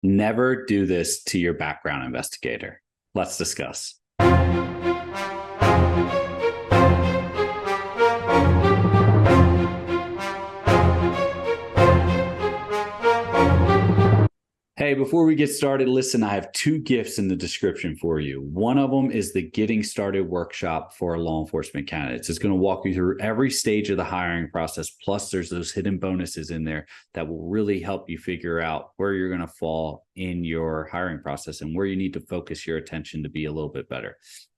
Never do this to your background investigator. Let's discuss. Hey, before we get started, listen, I have two gifts in the description for you. One of them is the Getting Started workshop for law enforcement candidates. It's going to walk you through every stage of the hiring process. Plus, there's those hidden bonuses in there that will really help you figure out where you're going to fall in your hiring process and where you need to focus your attention to be a little bit better.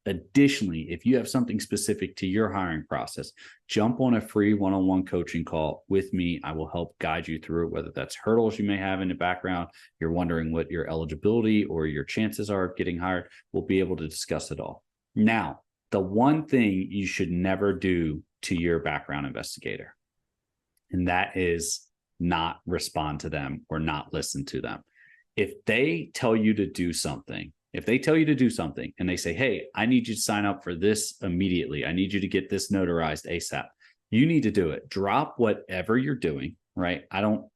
Additionally, if you have something specific to your hiring process, jump on a free one-on-one coaching call with me. I will help guide you through it, whether that's hurdles you may have in the background, you're wondering what your eligibility or your chances are of getting hired. We'll be able to discuss it all. Now, the one thing you should never do to your background investigator, and that is not respond to them or not listen to them. If they tell you to do something, and they say, hey, I need you to sign up for this immediately. I need you to get this notarized ASAP. You need to do it. Drop whatever you're doing, right? I don't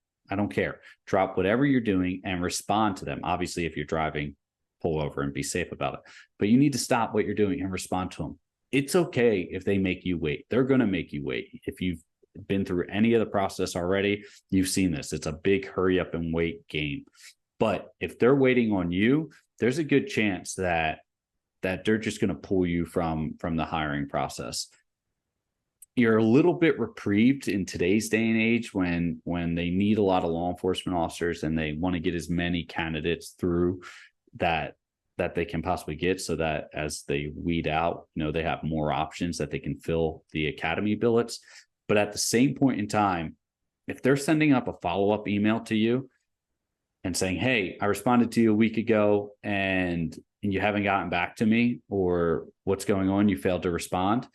care. Drop whatever you're doing and respond to them. Obviously, if you're driving, pull over and be safe about it. But you need to stop what you're doing and respond to them. It's okay if they make you wait. They're going to make you wait. If you've been through any of the process already, you've seen this. It's a big hurry up and wait game. But if they're waiting on you, there's a good chance that they're just going to pull you from the hiring process. You're a little bit reprieved in today's day and age when they need a lot of law enforcement officers and they want to get as many candidates through that they can possibly get, so that as they weed out, they have more options that they can fill the academy billets. But at the same point in time, if they're sending up a follow-up email to you and saying, hey, I responded to you a week ago and you haven't gotten back to me, or what's going on, you failed to respond.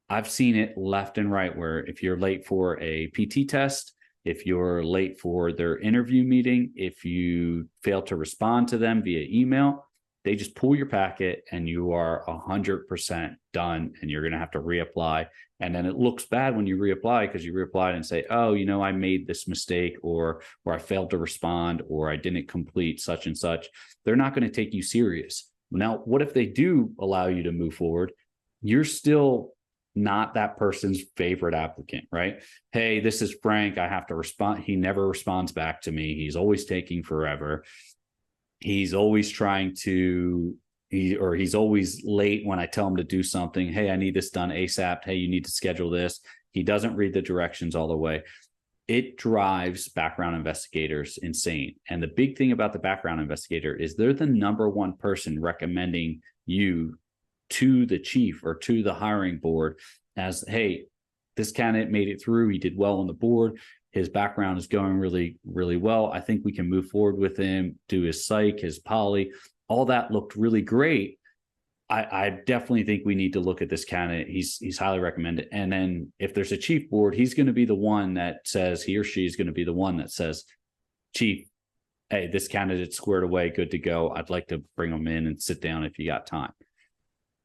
I've seen it left and right where if you're late for a PT test, if you're late for their interview meeting, if you fail to respond to them via email, they just pull your packet and you are 100% done and you're going to have to reapply. And then it looks bad when you reapply because you reapplied and say, oh, I made this mistake, or I failed to respond, or I didn't complete such and such. They're not going to take you serious. Now, what if they do allow you to move forward? You're still not that person's favorite applicant, right? Hey, this is Frank. I have to respond. He never responds back to me. He's always taking forever. He's always trying to, he's always late when I tell him to do something. Hey, I need this done ASAP. Hey, you need to schedule this. He doesn't read the directions all the way. It drives background investigators insane. And the big thing about the background investigator is they're the number one person recommending you to the chief or to the hiring board as, hey, this candidate made it through. He did well on the board. His background is going really, really well. I think we can move forward with him, do his psych, his poly. All that looked really great. I definitely think we need to look at this candidate. He's highly recommended. And then if there's a chief board, he's going to be the one that says, he or she is going to be the one that says, chief, hey, this candidate's squared away, good to go. I'd like to bring them in and sit down if you got time.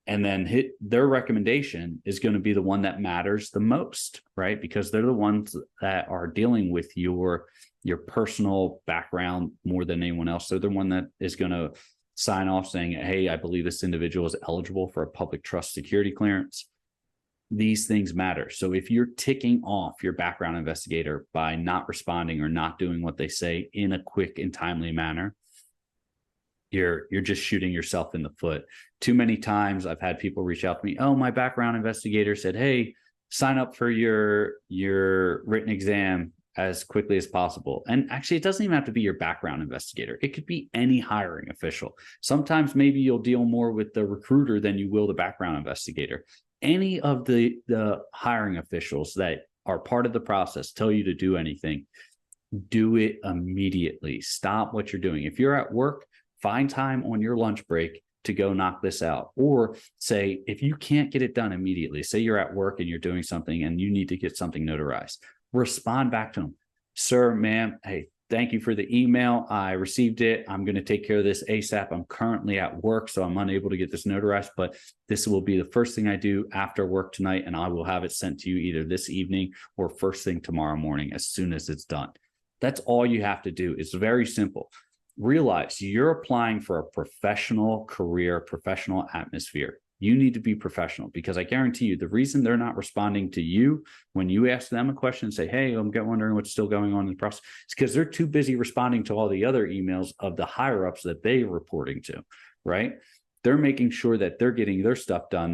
And then their recommendation is going to be the one that matters the most, right? Because they're the ones that are dealing with your personal background more than anyone else. They're the one that is going to sign off saying, hey, I believe this individual is eligible for a public trust security clearance. These things matter. So if you're ticking off your background investigator by not responding or not doing what they say in a quick and timely manner, you're just shooting yourself in the foot. Too many times I've had people reach out to me, oh, my background investigator said, hey, sign up for your written exam as quickly as possible. And actually, it doesn't even have to be your background investigator. It could be any hiring official. Sometimes maybe you'll deal more with the recruiter than you will the background investigator. Any of the hiring officials that are part of the process tell you to do anything, do it immediately. Stop what you're doing. If you're at work, find time on your lunch break to go knock this out. Or say, if you can't get it done immediately, say you're at work and you're doing something and you need to get something notarized, respond back to them. Sir, ma'am, hey, thank you for the email. I received it. I'm going to take care of this ASAP. I'm currently at work, so I'm unable to get this notarized, but this will be the first thing I do after work tonight, and I will have it sent to you either this evening or first thing tomorrow morning as soon as it's done. That's all you have to do. It's very simple. realize you're applying for a professional career, professional atmosphere. You need to be professional, because I guarantee you the reason they're not responding to you when you ask them a question and say, hey, I'm wondering what's still going on in the process, it's because they're too busy responding to all the other emails of the higher ups that they're reporting to, right? They're making sure that they're getting their stuff done.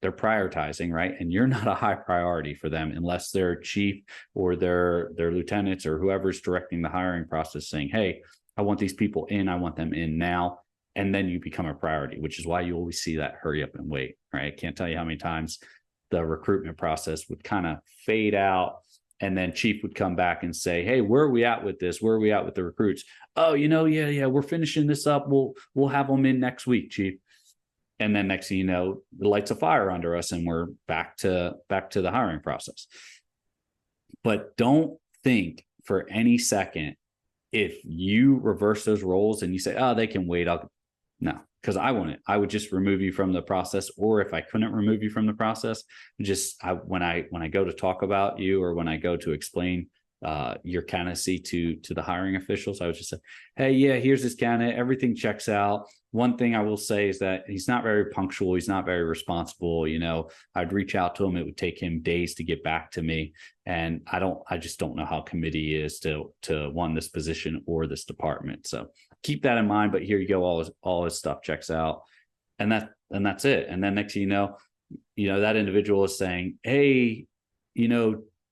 They're prioritizing, right? And you're not a high priority for them unless their chief or their lieutenants or whoever's directing the hiring process saying, hey, I want these people in, I want them in now. And then you become a priority, which is why you always see that hurry up and wait, right? I can't tell you how many times the recruitment process would kind of fade out, and then chief would come back and say, hey, where are we at with this? Where are we at with the recruits? Oh, yeah, we're finishing this up. We'll have them in next week, chief. And then next thing you know, the lights a fire under us and we're back to the hiring process. But don't think for any second, if you reverse those roles and you say, oh, they can wait, no, because I wouldn't. I would just remove you from the process. Or if I couldn't remove you from the process, when I go to talk about you, or when I go to explain your candidacy to the hiring officials, I would just say, hey, yeah, here's this candidate. Everything checks out. One thing I will say is that he's not very punctual. He's not very responsible. I'd reach out to him. It would take him days to get back to me. And I just don't know how committee is to one, this position or this department. So keep that in mind. But here you go. All his stuff checks out. And that's it. And then next thing you know, that individual is saying, hey,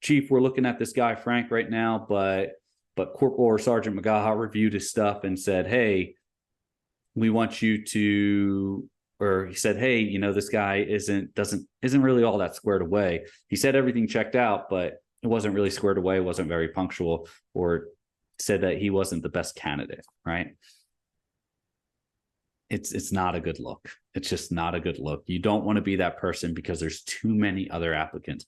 chief, we're looking at this guy, Frank, right now, but Corporal or Sergeant McGaha reviewed his stuff and said, hey, we want you to, or he said, hey, this guy isn't really all that squared away. He said everything checked out, but it wasn't really squared away, wasn't very punctual, or said that he wasn't the best candidate, right? It's not a good look. It's just not a good look. You don't want to be that person because there's too many other applicants.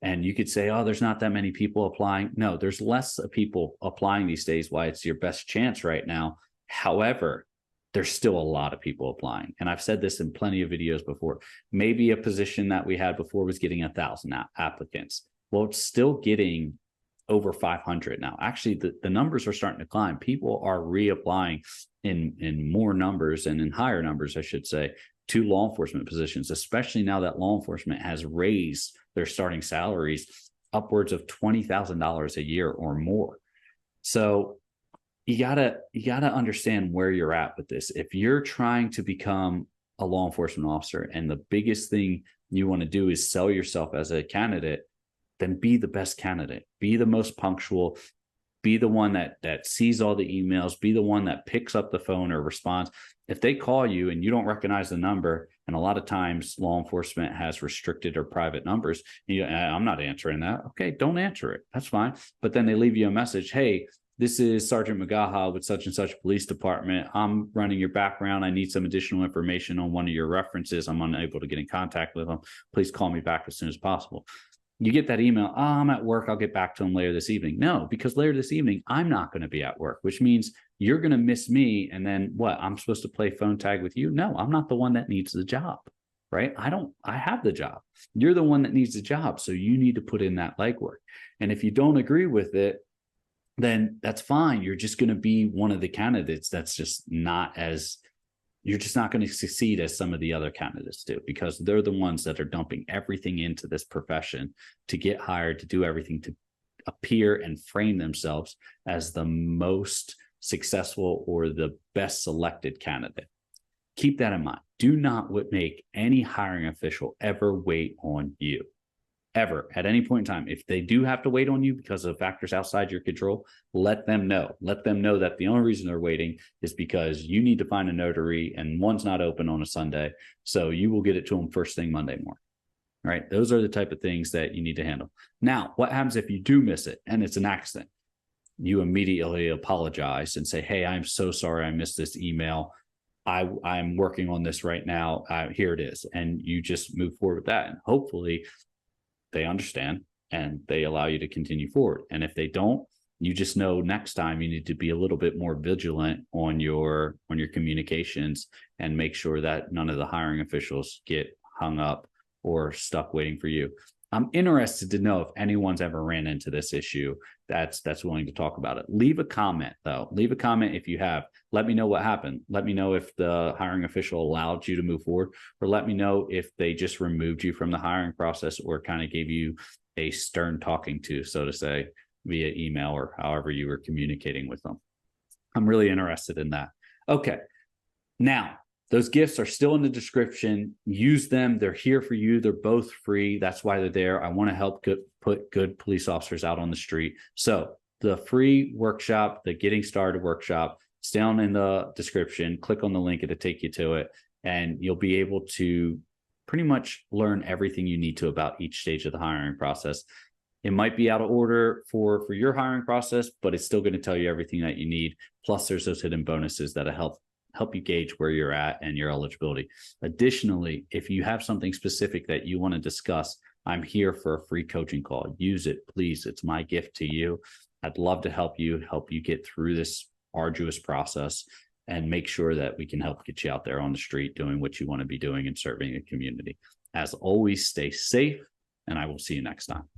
And you could say, oh, there's not that many people applying. No, there's less people applying these days. Why it's your best chance right now. However, there's still a lot of people applying. And I've said this in plenty of videos before. Maybe a position that we had before was getting 1,000 applicants. Well, it's still getting over 500 now. Actually, the numbers are starting to climb. People are reapplying in more numbers, and in higher numbers, I should say, to law enforcement positions, especially now that law enforcement has raised their starting salaries upwards of $20,000 a year or more. So you gotta understand where you're at with this. If you're trying to become a law enforcement officer and the biggest thing you want to do is sell yourself as a candidate, then be the best candidate, be the most punctual, be the one that sees all the emails, be the one that picks up the phone or responds. If they call you and you don't recognize the number, and a lot of times law enforcement has restricted or private numbers, I'm not answering that. Okay, don't answer it. That's fine. But then they leave you a message. Hey, this is Sergeant McGaha with such and such police department. I'm running your background. I need some additional information on one of your references. I'm unable to get in contact with them. Please call me back as soon as possible. You get that email, oh, I'm at work, I'll get back to him later this evening. No, because later this evening, I'm not going to be at work, which means you're going to miss me. And then what? I'm supposed to play phone tag with you? No, I'm not the one that needs the job, right? I have the job. You're the one that needs the job. So you need to put in that legwork. And if you don't agree with it, then that's fine. You're just going to be one of the candidates that's just not as, you're just not going to succeed as some of the other candidates do, because they're the ones that are dumping everything into this profession to get hired, to do everything, to appear and frame themselves as the most successful or the best selected candidate. Keep that in mind. Do not make any hiring official ever wait on you. Ever, at any point in time. If they do have to wait on you because of factors outside your control, let them know. Let them know that the only reason they're waiting is because you need to find a notary and one's not open on a Sunday. So you will get it to them first thing Monday morning. Right? Those are the type of things that you need to handle. Now, what happens if you do miss it and it's an accident? You immediately apologize and say, hey, I'm so sorry I missed this email. I'm working on this right now. Here it is. And you just move forward with that. And hopefully they understand and they allow you to continue forward. And if they don't, you just know next time you need to be a little bit more vigilant on your communications and make sure that none of the hiring officials get hung up or stuck waiting for you. I'm interested to know if anyone's ever ran into this issue that's willing to talk about it. Leave a comment though. Leave a comment if you have. Let me know what happened. Let me know if the hiring official allowed you to move forward, or let me know if they just removed you from the hiring process or kind of gave you a stern talking to, so to say, via email or however you were communicating with them. I'm really interested in that. Okay. Now, those gifts are still in the description. Use them. They're here for you. They're both free. That's why they're there. I want to help put good police officers out on the street. So the free workshop, the Getting Started workshop, it's down in the description. Click on the link. It'll take you to it. And you'll be able to pretty much learn everything you need to about each stage of the hiring process. It might be out of order for your hiring process, but it's still going to tell you everything that you need. Plus, there's those hidden bonuses that help you gauge where you're at and your eligibility. Additionally, if you have something specific that you want to discuss, I'm here for a free coaching call. Use it, please. It's my gift to you. I'd love to help you get through this arduous process and make sure that we can help get you out there on the street doing what you want to be doing and serving the community. As always, stay safe, and I will see you next time.